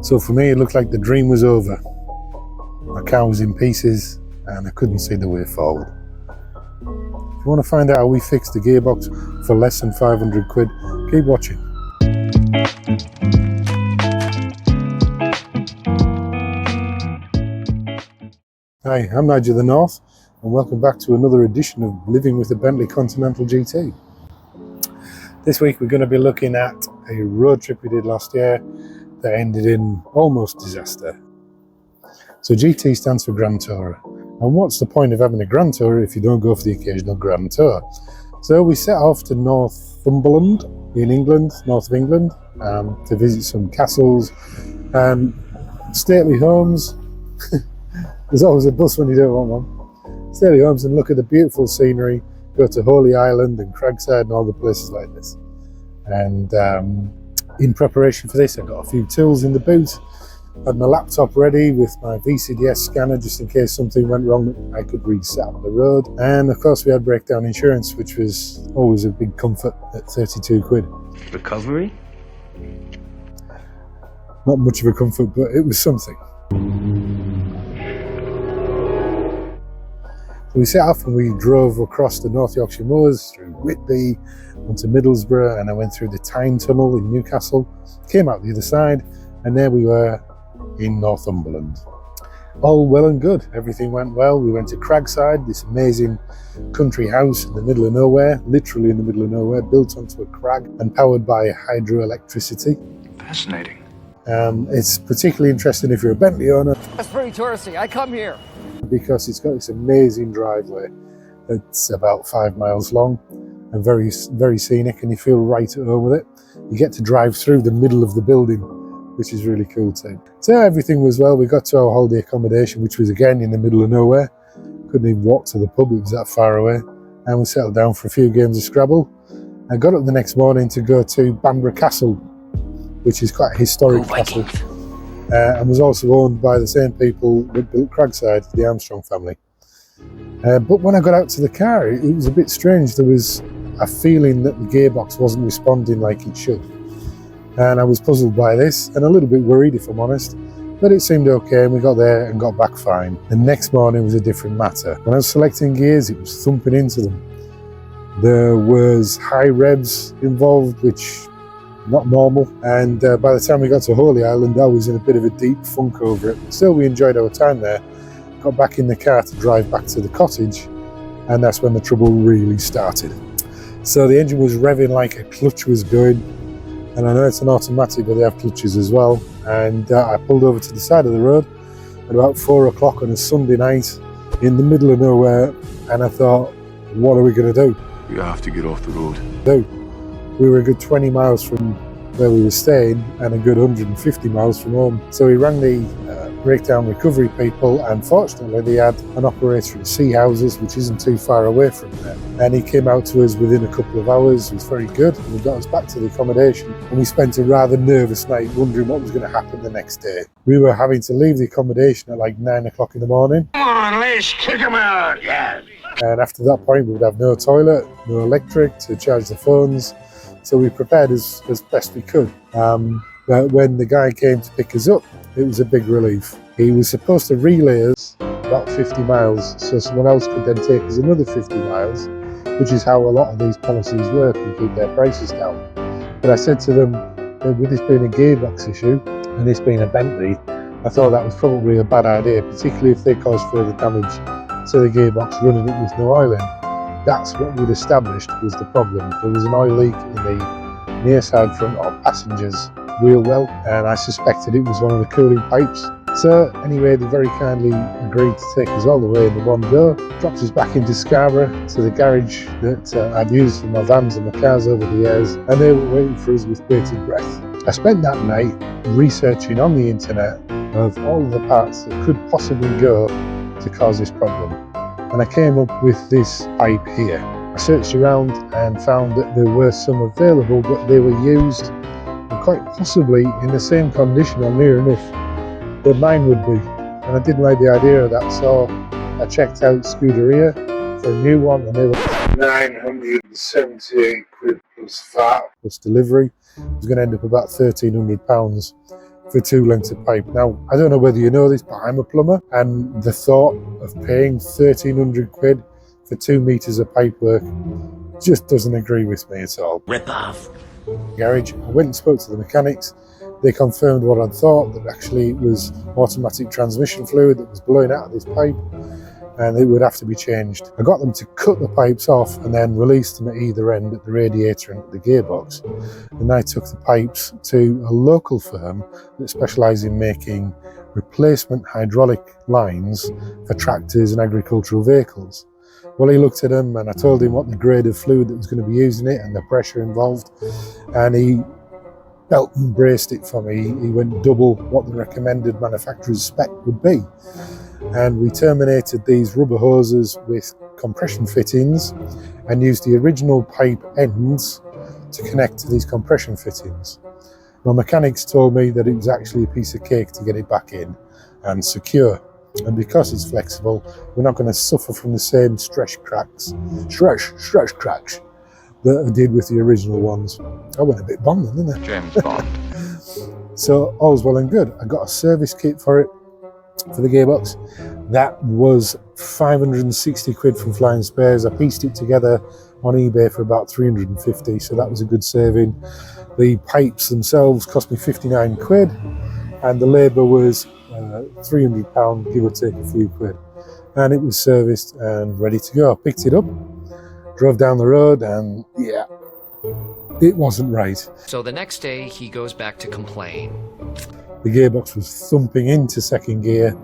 So for me, it looked like the dream was over. My car was in pieces and I couldn't see the way forward. If you want to find out how we fixed the gearbox for less than 500 quid, keep watching. Hi, I'm Nige of the North and welcome back to another edition of Living with the Bentley Continental GT. This week we're going to be looking at a road trip we did last year that ended in almost disaster. So GT stands for Grand Tourer. And what's the point of having a Grand Tourer if you don't go for the occasional Grand Tour? So we set off to Northumberland in England, north of England, to visit some castles and stately homes. There's always a bus when you don't want one. Stately homes and look at the beautiful scenery, go to Holy Island and Cragside and all the places like this. And in preparation for this, I got a few tools in the boot. Had my laptop ready with my VCDS scanner just in case something went wrong that I could reset on the road. And of course we had breakdown insurance, which was always a big comfort at 32 quid. Recovery? Not much of a comfort, but it was something. So we set off and we drove across the North Yorkshire moors through Whitby, onto Middlesbrough, and I went through the Tyne Tunnel in Newcastle, came out the other side, and there we were in Northumberland. All well and good, everything went well. We went to Cragside, this amazing country house in the middle of nowhere, literally in the middle of nowhere, built onto a crag and powered by hydroelectricity. Fascinating. It's particularly interesting if you're a Bentley owner. That's pretty touristy, I come here. Because it's got this amazing driveway that's about 5 miles long and very, very scenic, and you feel right at home with it. You get to drive through the middle of the building, which is really cool too. So everything was well. We got to our holiday accommodation, which was again in the middle of nowhere. Couldn't even walk to the pub, it was that far away. And we settled down for a few games of Scrabble. I got up the next morning to go to Bamburgh Castle, which is quite a historic castle. And was also owned by the same people that built Cragside, the Armstrong family. But when I got out to the car, it was a bit strange. There was a feeling that the gearbox wasn't responding like it should. And I was puzzled by this and a little bit worried, if I'm honest, but it seemed okay and we got there and got back fine. The next morning was a different matter. When I was selecting gears, it was thumping into them. There was high revs involved, which not normal. And by the time we got to Holy Island, I was in a bit of a deep funk over it. Still, we enjoyed our time there. Got back in the car to drive back to the cottage, and that's when the trouble really started. So the engine was revving like a clutch was going. And I know it's an automatic, but they have clutches as well. And I pulled over to the side of the road at about 4 o'clock on a Sunday night in the middle of nowhere. And I thought, what are we going to do? We have to get off the road. We were a good 20 miles from where we were staying and a good 150 miles from home. So we rang the breakdown recovery people, and fortunately they had an operator at Sea Houses, which isn't too far away from there. And he came out to us within a couple of hours. It was very good. And he got us back to the accommodation, and we spent a rather nervous night wondering what was going to happen the next day. We were having to leave the accommodation at like 9 o'clock in the morning. Come on, let's kick him out, yeah. And after that point we would have no toilet, no electric to charge the phones. So we prepared as best we could. But when the guy came to pick us up, it was a big relief. He was supposed to relay us about 50 miles, so someone else could then take us another 50 miles, which is how a lot of these policies work and keep their prices down. But I said to them, with this being a gearbox issue, and this being a Bentley, I thought that was probably a bad idea, particularly if they caused further damage to the gearbox running it with no oil in. That's what we'd established was the problem. There was an oil leak in the near side front of passenger's wheel well, and I suspected it was one of the cooling pipes. So anyway, they very kindly agreed to take us all the way in the one go, dropped us back into Scarborough to the garage that I'd used for my vans and my cars over the years, and they were waiting for us with bated breath. I spent that night researching on the internet of all the parts that could possibly go to cause this problem, and I came up with this pipe here. I searched around and found that there were some available, but they were used and quite possibly in the same condition or near enough that mine would be, and I didn't like the idea of that, so I checked out Scuderia for a new one, and they were 978 quid plus VAT plus delivery. It was going to end up about £1,300, for 2 lengths of pipe. Now, I don't know whether you know this, but I'm a plumber, and the thought of paying 1,300 quid for 2 meters of pipe work just doesn't agree with me at all. Rip off. Garage, I went and spoke to the mechanics. They confirmed what I'd thought, that actually it was automatic transmission fluid that was blowing out of this pipe, and it would have to be changed. I got them to cut the pipes off and then release them at either end, at the radiator and at the gearbox. And I took the pipes to a local firm that specialise in making replacement hydraulic lines for tractors and agricultural vehicles. Well, he looked at them and I told him what the grade of fluid that was going to be used in it and the pressure involved, and he belt and braced it for me. He went double what the recommended manufacturer's spec would be. And we terminated these rubber hoses with compression fittings and used the original pipe ends to connect to these compression fittings. My mechanics told me that it was actually a piece of cake to get it back in and secure. And because it's flexible, we're not going to suffer from the same stretch cracks that I did with the original ones. I went a bit Bond then, didn't I? James Bond. So all's well and good. I got a service kit for it, for the gearbox. That was 560 quid from Flying Spares. I pieced it together on eBay for about 350, so that was a good saving. The pipes themselves cost me 59 quid, and the labour was £300, give or take a few quid. And it was serviced and ready to go. I picked it up, drove down the road, and yeah, it wasn't right. So the next day, he goes back to complain. The gearbox was thumping into second gear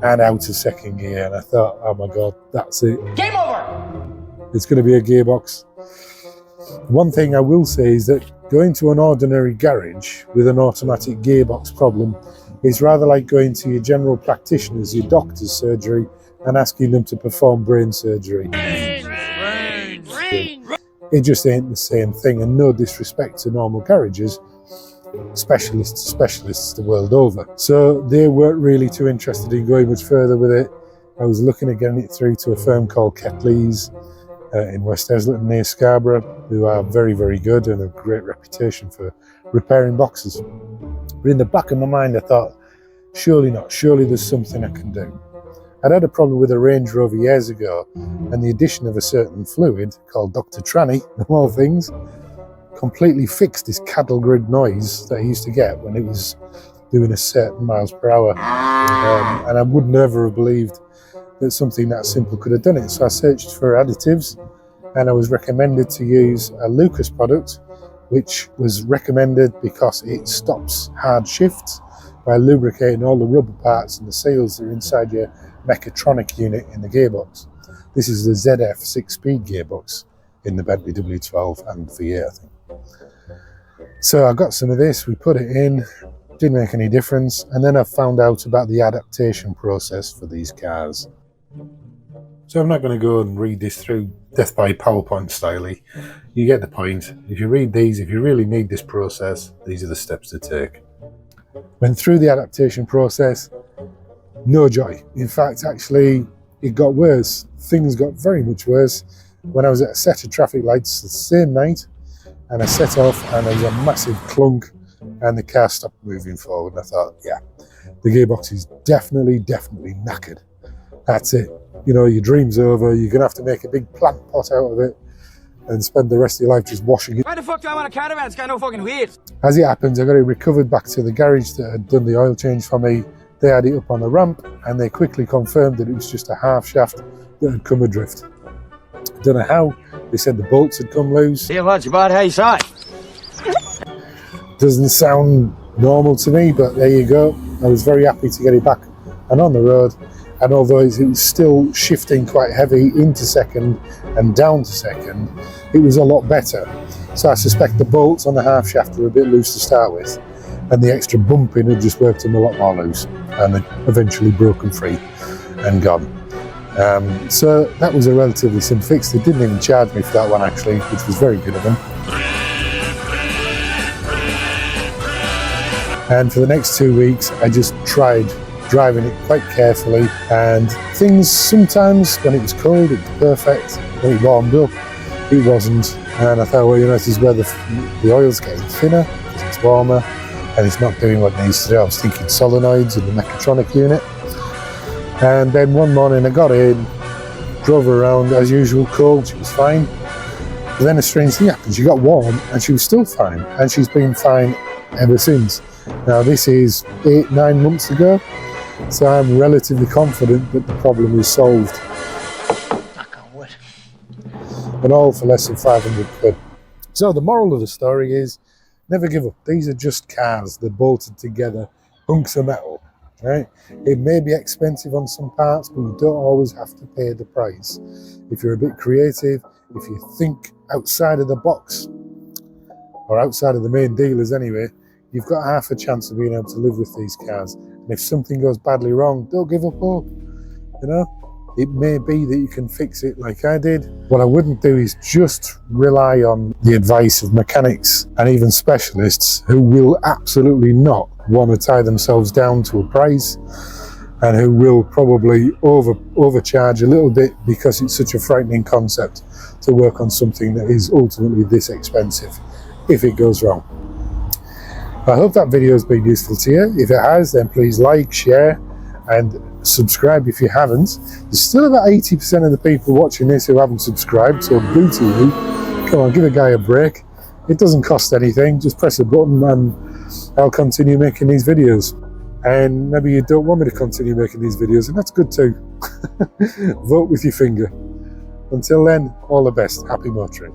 and out of second gear, and I thought, oh my God, that's it. Game over! It's going to be a gearbox. One thing I will say is that going to an ordinary garage with an automatic gearbox problem is rather like going to your general practitioner's, your doctor's surgery, and asking them to perform brain surgery. It just ain't the same thing, and no disrespect to normal garages, specialists the world over. So they weren't really too interested in going much further with it. I was looking at getting it through to a firm called Ketley's in West Eslington near Scarborough, who are very, very good and have a great reputation for repairing boxes. But in the back of my mind I thought, surely not, surely there's something I can do. I'd had a problem with a Range Rover years ago, and the addition of a certain fluid called Dr. Tranny, of all things, completely fixed this cattle grid noise that I used to get when it was doing a certain miles per hour. And I would never have believed that something that simple could have done it. So I searched for additives, and I was recommended to use a Lucas product, which was recommended because it stops hard shifts by lubricating all the rubber parts and the seals that are inside your mechatronic unit in the gearbox. This is the ZF 6-speed gearbox in the Bentley W12 and V8, I think. So I got some of this, we put it in, didn't make any difference, and then I found out about the adaptation process for these cars. So I'm not going to go and read this through death by PowerPoint style. You get the point. If you read these, if you really need this process, these are the steps to take. Went through the adaptation process, no joy. In fact, actually, it got worse. Things got very much worse when I was at a set of traffic lights the same night, and I set off and there was a massive clunk and the car stopped moving forward. And I thought, yeah, the gearbox is definitely knackered. That's it. You know, your dream's over. You're going to have to make a big plant pot out of it and spend the rest of your life just washing it. Why the fuck do I want a caravan? It's got no fucking wheels. As it happens, I got it recovered back to the garage that had done the oil change for me. They had it up on the ramp and they quickly confirmed that it was just a half shaft that had come adrift. Don't know how. They said the bolts had come loose. Yeah, much about how you saw it. Doesn't sound normal to me, but there you go. I was very happy to get it back and on the road. And although it was still shifting quite heavy into second and down to second, it was a lot better. So I suspect the bolts on the half shaft were a bit loose to start with, and the extra bumping had just worked them a lot more loose, and they eventually broken free and gone. So that was a relatively simple fix. They didn't even charge me for that one actually, which was very good of them. And for the next 2 weeks, I just tried driving it quite carefully, and things sometimes, when it was cold, it was perfect. When it warmed up, it wasn't. And I thought, well, you know, this is where the oil's getting thinner because it's warmer. and it's not doing what it needs to do. I was thinking solenoids and the mechatronic unit. And then one morning I got in, drove her around as usual, cold, she was fine. But then a strange thing happened, she got warm and she was still fine, and she's been fine ever since. Now this is 8-9 months ago, so I'm relatively confident that the problem is solved. And all for less than 500 quid. So the moral of the story is, never give up. These are just cars, they're bolted together, hunks of metal, right? It may be expensive on some parts, but you don't always have to pay the price. If you're a bit creative, if you think outside of the box, or outside of the main dealers anyway, you've got half a chance of being able to live with these cars. And if something goes badly wrong, don't give up hope, you know? It may be that you can fix it like I did. What I wouldn't do is just rely on the advice of mechanics and even specialists who will absolutely not want to tie themselves down to a price, and who will probably overcharge a little bit because it's such a frightening concept to work on something that is ultimately this expensive if it goes wrong. I hope that video has been useful to you. If it has, then please like, share, and subscribe if you haven't. There's still about 80% of the people watching this who haven't subscribed, so booty you. Come on, give a guy a break. It doesn't cost anything, just press a button and I'll continue making these videos. And maybe you don't want me to continue making these videos, and that's good too. Vote with your finger. Until then, all the best. Happy motoring.